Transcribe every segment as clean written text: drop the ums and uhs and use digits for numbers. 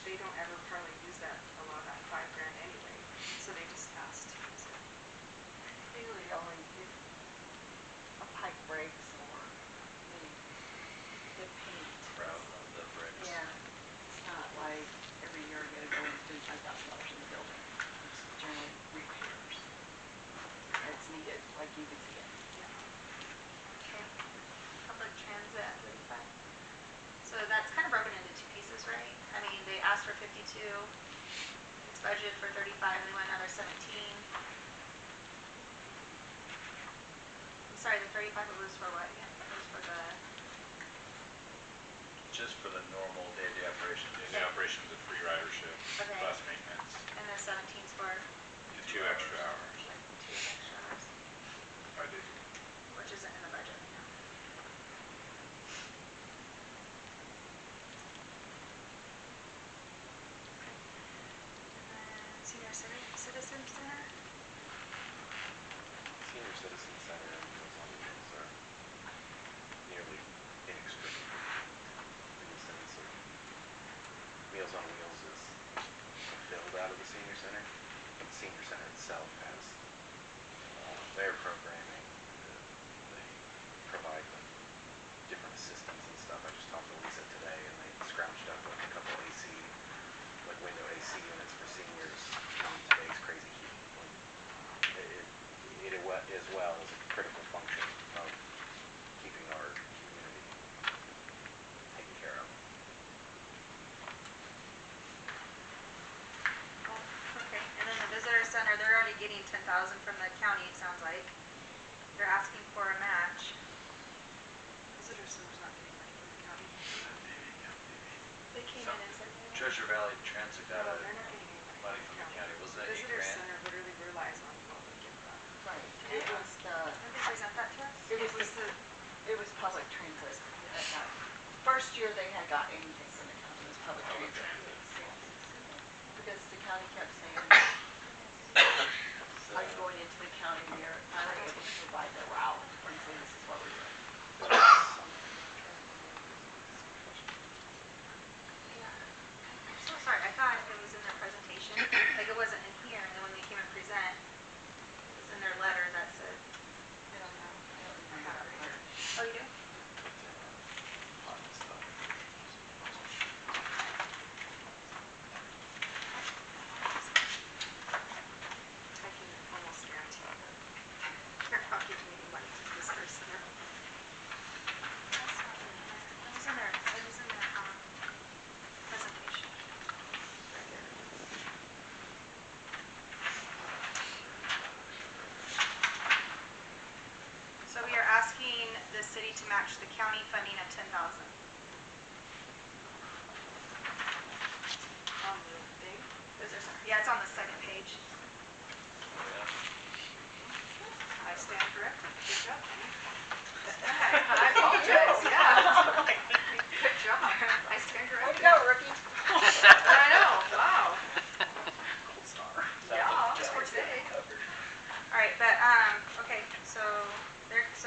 they don't ever probably use that, a lot of that $5,000 anyway, so they just asked to use it. Usually only if a pipe breaks or the paint. Brown on the bricks. Yeah, it's not like every year you gotta go and spend $5,000 in the building. It's generally repairs. It's needed, like you can see it. Yeah. Okay. Public transit at 35. So that's kind of broken into two pieces, right? I mean, they asked for 52. It's budgeted for 35. They want another 17. I'm sorry, the 35 was for what again? It was for the. Just for the normal daily operation. Daily operations of free ridership, Okay. bus maintenance. And the 17's for. The 2 extra hours. Like 2 extra hours, 5 days. which isn't in the budget right now. Okay. And then senior citizen center. Senior Citizen Center and Meals on Wheels are nearly inextricable in the sense of Meals on Wheels is fulfilled out of the senior center, but the senior center itself has their programming. They provide them different assistance and stuff. I just talked to Lisa today, and they scrounged up like a couple AC, like window AC units for seniors in today's crazy heat. It as well as a critical function of keeping our community taken care of. Okay, and then the visitor center, they're already getting 10,000 from the county, it sounds like. They're asking for a match. Visitor center's not getting money from the county. They came in and said they wanted. Treasure Valley Transit got No, they're not getting any money from the county. Wasn't that Visitor $8,000? center literally relies on what we give them. Right. It was Did they present that to us? it was public transit that got, first year they had got anything from the county, it was public Public transit. transit. Because the county kept saying, like going into the county, they're finally able to provide the route and say this is what we're doing. Yeah. I'm so sorry, I thought it was in their presentation, like it wasn't in here, and then when they came and present, it was in their letter that said, I don't know, I don't I remember have that it right part. here. oh, you do? Hot stuff. I can almost guarantee that they're not giving any money to the visitor center. That's not in there. It was in their, presentation. Right here. So we are asking the city to match the county funding of 10,000. On the thing. Visitor center, yeah, it's on the second page. Yeah. I stand corrected. Good job, Jenny. I apologize, yeah. Good job. I stand Way corrected. to go, rookie. I know, wow. Gold star. Yeah, just for today. All right, but, okay, so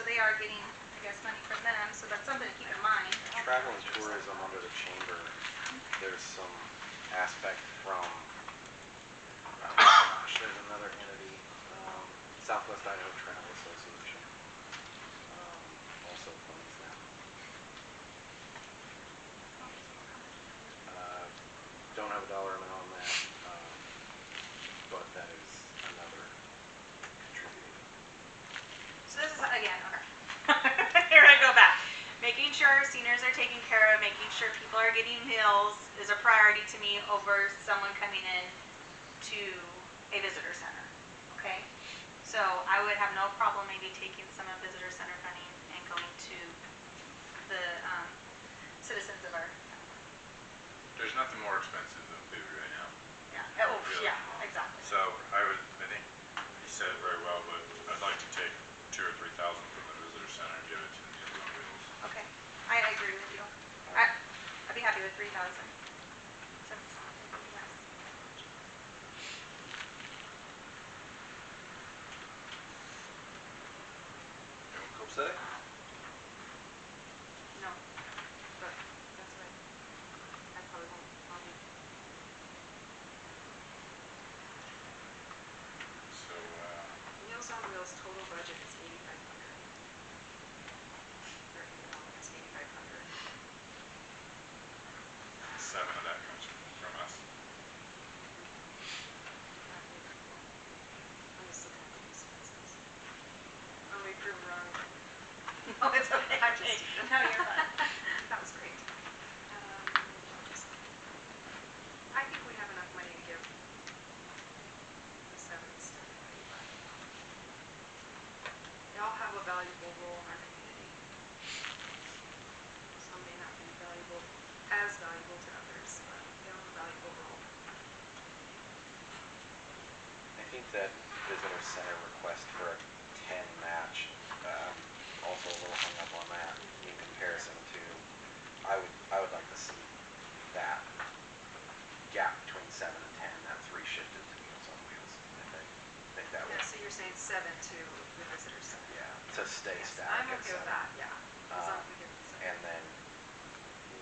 they are getting, I guess, money from them, so that's something to keep in mind. Travel and tourism under the chamber, there's some aspect from, there's another entity, Southwest Idaho Travel Association, also funds that. Don't have a dollar amount on that, but that is another contributing. So this is, again, okay. Here I go back. Making sure seniors are taken care of, making sure people are getting meals is a priority to me over someone coming in to a visitor center, okay? So I would have no problem maybe taking some of visitor center funding and going to the citizens of our county. There's nothing more expensive than food right now. Yeah, oh, Really? yeah, exactly. So I think he said it very well, but I'd like to take 2,000 or 3,000 from the visitor center and give it to Meals on Wheels. Okay, I agree with you. I'd be happy with 3,000. Since maybe less. Anyone copacetic? No, but that's right. I probably won't, I'll be Meals total budget is 8,500. For annual, it's 8,500. 7 of that comes from us. I'm just looking at the expenses. Oh, we proved wrong. No, it's okay. I'm just teasing. No, you're fine. That was great. I think we have enough money to give the 7 instead of 85. They all have a valuable role in our community. Some may not be as valuable to others, but they all have a valuable role. I think that visitor center request for a 10 match, also a little hung up on that in comparison to, I would like to see that gap between 7 and 10, that 3 shifted to Meals on Wheels. I think that Yeah, would, so you're saying 7 to the visitor center. yeah, to stay Yes, static I'm at okay 7. with that, yeah. As long as we get the 7. And then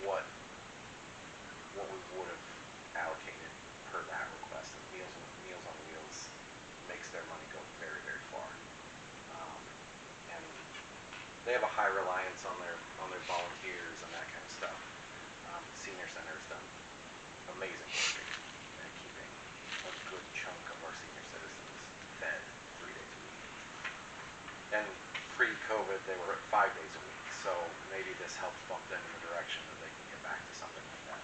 what we would have allocated per that request, and Meals on Wheels makes their money go very, very far. And they have a high reliance on their volunteers and that kind of stuff. Senior Center has done amazing work at keeping a good chunk of our senior citizens fed 3 days a week. And pre-COVID, they were at 5 days a week, so maybe this helps bump them in the direction that they can get back to something like that.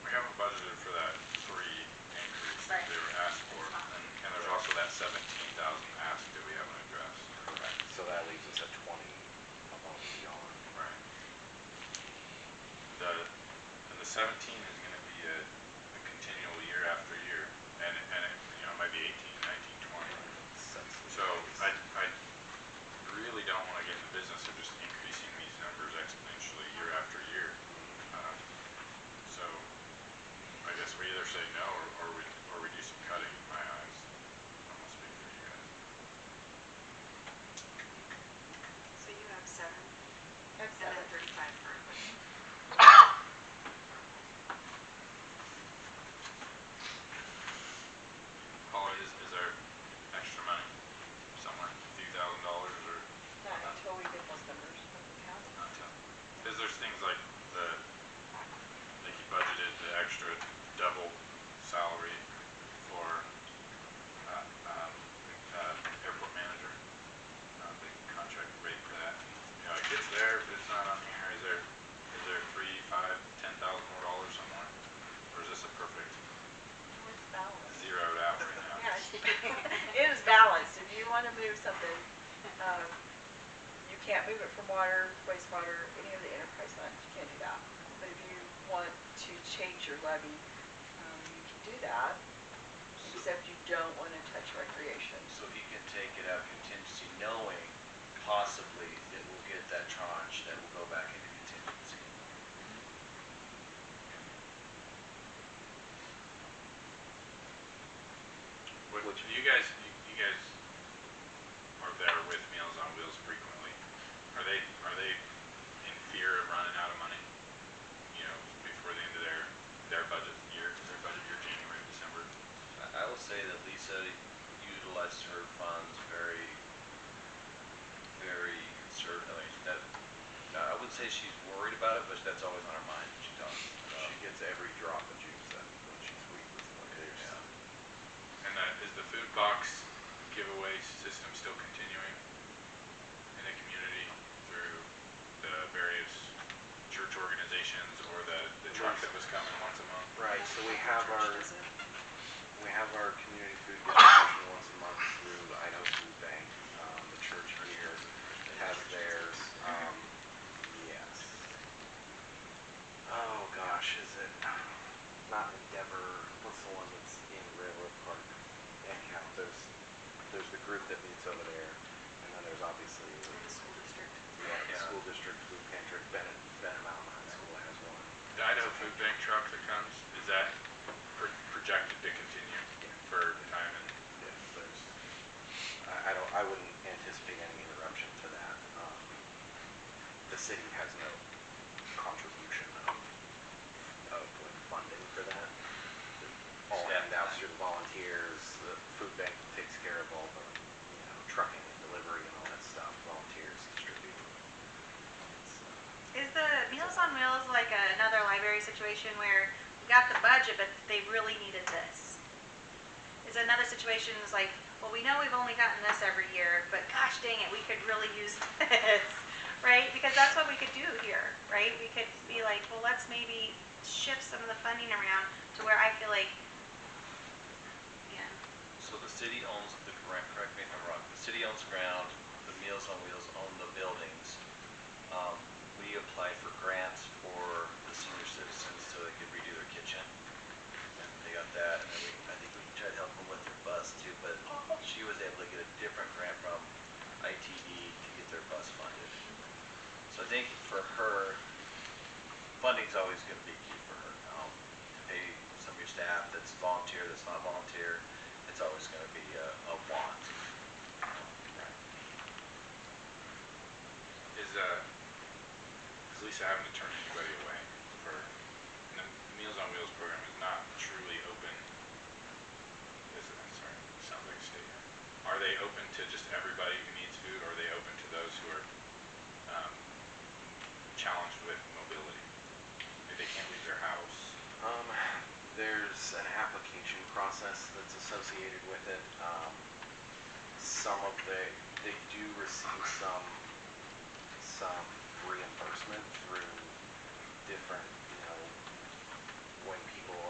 We haven't budgeted for that 3 increase that Right. they were asked for, and there's also that 17,000 ask that we haven't addressed. Correct. So that leaves us at 20 above and beyond. Right. And the 17 is going to be a continual year after year, and it, it might be 18, 19, 20. So I really don't want to get in the business of just increasing these numbers exponentially year after year. So I guess we either say no or we do some cutting in my eyes. I'm gonna speak for you guys. So you have 7 That's and then 7. 35 currently. Paula, is there extra money somewhere? A few $1,000s or Not until we get those numbers from the county. not? Because there's things like like you budgeted the extra double salary for airport manager, big contract rate for that. It gets there, but it's not on here. Is there 3, 5, $10,000 more dollars somewhere, or is this a perfect Well, it's balanced. zeroed out right now? Yeah, it is balanced. If you want to move something, you can't move it from water, wastewater, any of the enterprise funds. You can't do that. But if you want to change your levy, you can do that. Except you don't want to touch recreation. So he can take it out contingency, knowing possibly that we'll get that tranche that will go back into contingency. Which you guys are there with Meals on Wheels frequently. Are they in fear of running out of money? Before the end of their budget year, January, December. I will say that Lisa utilizes her funds very, very conservative. I wouldn't say she's worried about it, but that's always on her mind when she talks. She gets every drop of juice when she's weak with volunteers. Yeah. And is the food box giveaway system still continuing in the community through the various church organizations or the truck that was coming once a month? Right, so we have Church does it. our community food distribution once a month through the Idaho Food Bank. The church here has theirs. Yes. Oh gosh, is it not Endeavor? What's the one that's in Railroad Park? Anyhow, there's the group that meets over there, and then there's obviously In the school district. the school district food pantry. Bennett Mountain High School has one. The Idaho Food Bank truck that comes, is that projected to continue for time and? Yeah, I wouldn't anticipate any interruption to that. The city has no contribution of funding for that. All handouts through the volunteers, Meals on Wheels like another library situation where we got the budget, but they really needed this? Is another situation is like, well, we know we've only gotten this every year, but gosh dang it, we could really use this, right? Because that's what we could do here, right? We could be like, well, let's maybe shift some of the funding around to where I feel like, yeah, So the city owns the ground, correct me if I'm wrong, the city owns ground, the Meals on Wheels own the buildings. We applied for grants for the senior citizens so they could redo their kitchen. And they got that, and then I think we tried to help them with their bus too, but she was able to get a different grant from ITD to get their bus funded. So I think for her, funding's always gonna be key for her. To pay some of your staff that's volunteer, that's not volunteer, it's always gonna be a want. Is Lisa having to turn anybody away for, and the Meals on Wheels program is not truly open, is it, I'm sorry, it sounds like a statement. Are they open to just everybody who needs food, or are they open to those who are challenged with mobility? If they can't leave their house? There's an application process that's associated with it. They do receive some reimbursement through different, when people